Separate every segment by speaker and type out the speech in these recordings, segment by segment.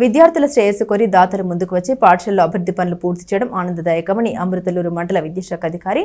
Speaker 1: విద్యార్థుల శ్రేయస్సు కోరి దాతలు ముందుకు వచ్చి పాఠశాలలో అభివృద్ధి పనులు పూర్తి చేయడం ఆనందదాయకమని అమృతలూరు మండల విద్యాశాఖ అధికారి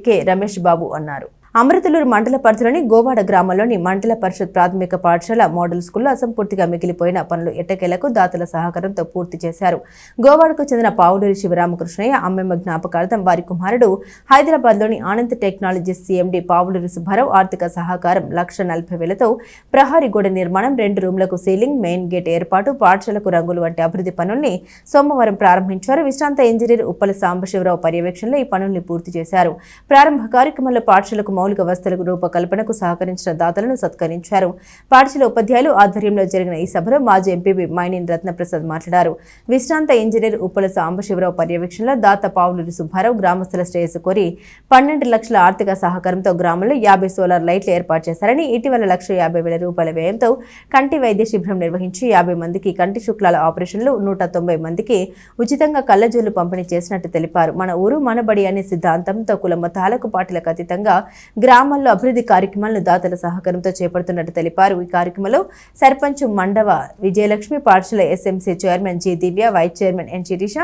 Speaker 1: కె రమేష్ బాబు అన్నారు. అమృతలూరు మండల పరిధిలోని గోవాడ గ్రామంలోని మండల పరిషత్ ప్రాథమిక పాఠశాల మోడల్ స్కూల్లో అసంపూర్తిగా మిగిలిపోయిన పనులు ఎట్టకేలకు దాతల సహకారంతో పూర్తి చేశారు. గోవాడకు చెందిన పావులూరి శివరామకృష్ణయ్య అమ్మమ్మ జ్ఞాపకార్థం వారి కుమారుడు హైదరాబాద్లోని ఆనంద్ టెక్నాలజీస్ సిఎండి పావులూరి సుబ్బారావు ఆర్థిక సహకారం 1,40,000తో ప్రహరీ గోడ నిర్మాణం, 2 రూమ్లకు సీలింగ్, మెయిన్ గేట్ ఏర్పాటు, పాఠశాలకు రంగులు వంటి అభివృద్ధి పనుల్ని సోమవారం ప్రారంభించారు. విశ్రాంత ఇంజనీర్ ఉప్పల సాంబశివరావు పర్యవేక్షణలో ఈ పనుల్ని పూర్తి చేశారు. ప్రారంభ కార్యక్రమంలో పాఠశాలకు మౌలిక వసతుల రూపకల్పనకు సహకరించిన దాతలను సత్కరించారు. పాఠశాల ఉపాధ్యాయులు ఆధ్వర్యంలో జరిగిన ఈ సభలో మాజీ ఎంపీపీ మైనేని రత్నప్రసాద్ మాట్లాడారు. విశ్రాంత ఇంజనీర్ ఉప్పల సాంబశివరావు పర్యవేక్షణలో దాత పావులూరి సుబ్బారావు గ్రామస్తుల శ్రేయస్సు కోరి 12 లక్షల ఆర్థిక సహకారంతో గ్రామంలో 50 సోలార్ లైట్లు ఏర్పాటు చేశారని, ఇటీవల 1,50,000 రూపాయల వ్యయంతో కంటి వైద్య శిబిరం నిర్వహించి 50 మందికి కంటి శుక్లాల ఆపరేషన్లు, 190 మందికి ఉచితంగా కళ్లజోళ్లు పంపిణీ చేసినట్టు తెలిపారు. మన ఊరు మనబడి అనే సిద్ధాంతంతో కుల మతాలకు పార్టీలకు అతీతంగా గ్రామాల్లో అభివృద్ధి కార్యక్రమాలను దాతల సహకారంతో చేపడుతున్నట్టు తెలిపారు. ఈ కార్యక్రమంలో సర్పంచ్ మండవ విజయలక్ష్మి, పాఠశాల SMC chairman G Divya, vice chairman N Sirisha,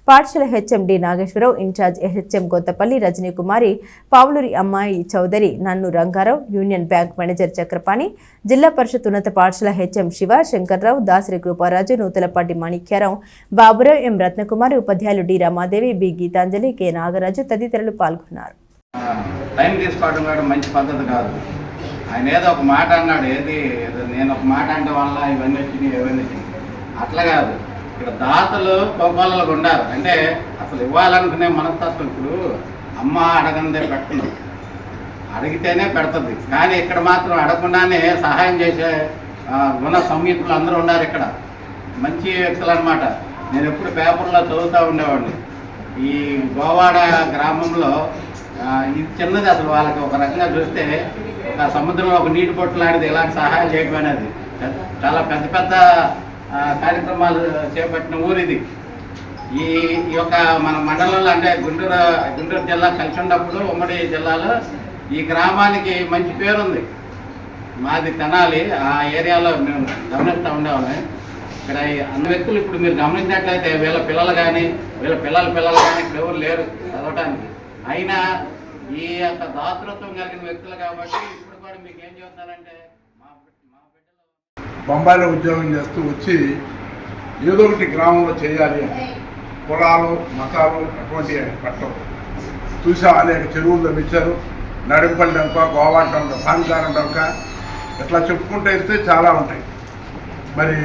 Speaker 1: పాఠశాల HM D Nageswara Rao, in charge HM Gothapalli Rajani Kumari, Pavuluri అమ్మాయి చౌదరి, నన్ను Ranga Rao, union bank manager Chakrapani, Zilla Parishad ఉన్నత పాఠశాల హెచ్ఎం శివ, శంకర్రావు, దాసరి కృపారాజు, నూతలపాటి మాణిక్యారావు, బాబురావు, ఎం రత్నకుమారి, ఉపాధ్యాయులు D Ramadevi, B Geetanjali, K Nagaraju తదితరులు పాల్గొన్నారు.
Speaker 2: టైం తీసుకోవడం కూడా మంచి పద్ధతి కాదు. ఆయన ఏదో ఒక మాట అన్నాడు, నేను ఒక మాట అంటే వల్ల ఇవన్నీ వచ్చినాయి అట్లా కాదు. ఇక్కడ దాతలు కోపాలకు ఉండాలి. అంటే అసలు ఇవ్వాలనుకునే మనస్తత్వం. ఇప్పుడు అమ్మ అడగందే పెట్టను, అడిగితేనే పెడుతుంది. కానీ ఇక్కడ మాత్రం అడగకుండానే సహాయం చేసే గుణ సంయుక్తులు అందరూ ఉన్నారు. ఇక్కడ మంచి వ్యక్తులు అనమాట. నేను ఎప్పుడు పేపర్లో చదువుతూ ఉండేవాడిని. ఈ గోవాడ గ్రామంలో ఇది చిన్నది. అసలు వాళ్ళకి ఒక రకంగా చూస్తే ఒక సముద్రంలో ఒక నీటి పొట్టు లాంటిది. ఇలాంటి సహాయం చేయడం అనేది చాలా పెద్ద పెద్ద కార్యక్రమాలు చేపట్టిన ఊరు ఇది. ఈ యొక్క మన మండలంలో అంటే గుంటూరు జిల్లా కలిసి ఉన్నప్పుడు ఉమ్మడి జిల్లాలో ఈ గ్రామానికి మంచి పేరుంది. మాది తెనాలి. ఆ ఏరియాలో మేము గమనిస్తూ ఉండేవాళ్ళం. ఇక్కడ అన్ని వ్యక్తులు ఇప్పుడు మీరు గమనించినట్లయితే వీళ్ళ పిల్లలు కానీ వీళ్ళ పిల్లలు కానీ ఇక్కడ ఎవరు లేరు చదవటానికి. అయినా ఈ యొక్క దాతృత్వం కలిగిన వ్యక్తులు కాబట్టి ఇప్పుడు కూడా మీకు ఏం చెప్తారంటే మా బిడ్డలు
Speaker 3: బొంబాయిలో ఉద్యోగం చేస్తూ వచ్చి ఏదో ఒకటి గ్రామంలో చేయాలి అని కులాలు మతాలు అటువంటి పట్టం చూసా. అనేక చెరువులు తవ్వించారు. నడింపల్లి డొంక, గోవాడ డొంక, పాంకారం డొంక, ఇట్లా చెప్పుకుంటూ వెళ్తే చాలా ఉంటాయి. మరి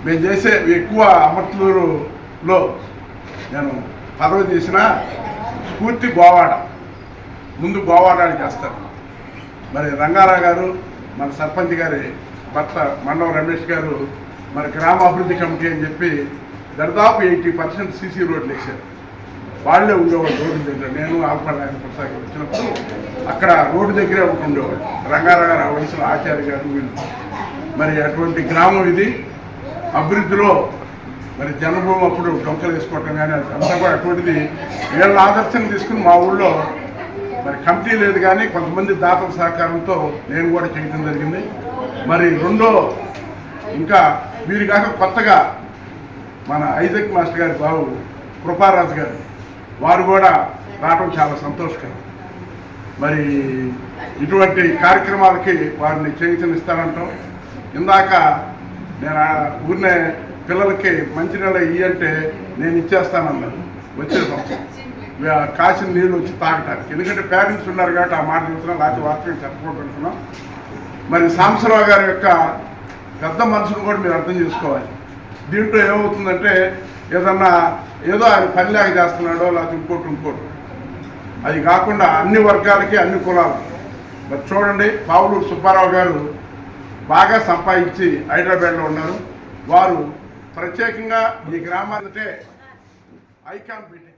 Speaker 3: మేము చేసే ఎక్కువ అమర్తలూరులో నేను పదవి తీసిన పూర్తి గోవాడ, ముందు గోవాడని చేస్తారు. మరి రంగారావు గారు, మన సర్పంచ్ గారి భర్త మండవ రమేష్ గారు మరి గ్రామాభివృద్ధి కమిటీ అని చెప్పి దాదాపు 80% సీసీ రోడ్లు వేశారు. వాళ్ళే ఉండేవాళ్ళు రోడ్డు దగ్గర. నేను ఆల్పడాయన ప్రసాద్ వచ్చినప్పుడు అక్కడ రోడ్డు దగ్గరే ఉండేవాళ్ళు. రంగారావు గారు, ఆ వయసులో ఆచార్య గారు, వీళ్ళు. మరి అటువంటి గ్రామం ఇది. అభివృద్ధిలో మరి జన్మభూమి అప్పుడు డొంకలు వేసుకోవటం కానీ అంతా కూడా అటువంటిది. వీళ్ళ ఆదర్శం తీసుకుని మా ఊళ్ళో మరి కమిటీ లేదు కానీ కొంతమంది దాతల సహకారంతో నేను కూడా చేయడం జరిగింది. మరి రెండో ఇంకా వీరి కాక కొత్తగా మన ఐజక్ మాస్టర్ గారి బాబు కృపారాజు గారు వారు కూడా రావడం చాలా సంతోషకరం. మరి ఇటువంటి కార్యక్రమాలకి వారిని చేయించనిస్తానంటాం. ఇందాక నేను ఊరినే పిల్లలకి మంచినీళ్ళ ఇయ్యంటే నేను ఇచ్చేస్తానన్నాను. వచ్చే సంవత్సరం కాసిన నీళ్ళు వచ్చి తాగటానికి. ఎందుకంటే పేరెంట్స్ ఉన్నారు కాబట్టి ఆ మాట చెప్తున్నాం, లేకపోతే వాస్తవం చెప్పకూడదున్నాం. మరి సాంబశివరావు గారి యొక్క పెద్ద మనసును కూడా మీరు అర్థం చేసుకోవాలి. దీంట్లో ఏమవుతుందంటే ఏదో ఆయన పనిలాగా చేస్తున్నాడో లేకపోతే ఇంకోటి అది కాకుండా అన్ని వర్గాలకి అన్ని కులాలకి. మరి చూడండి, పావులూరు సుబ్బారావు గారు బాగా సంపాదించి హైదరాబాద్లో ఉన్నారు. వారు ప్రత్యేకంగా ఈ గ్రామాలంటే ఐకాన్ పెట్టి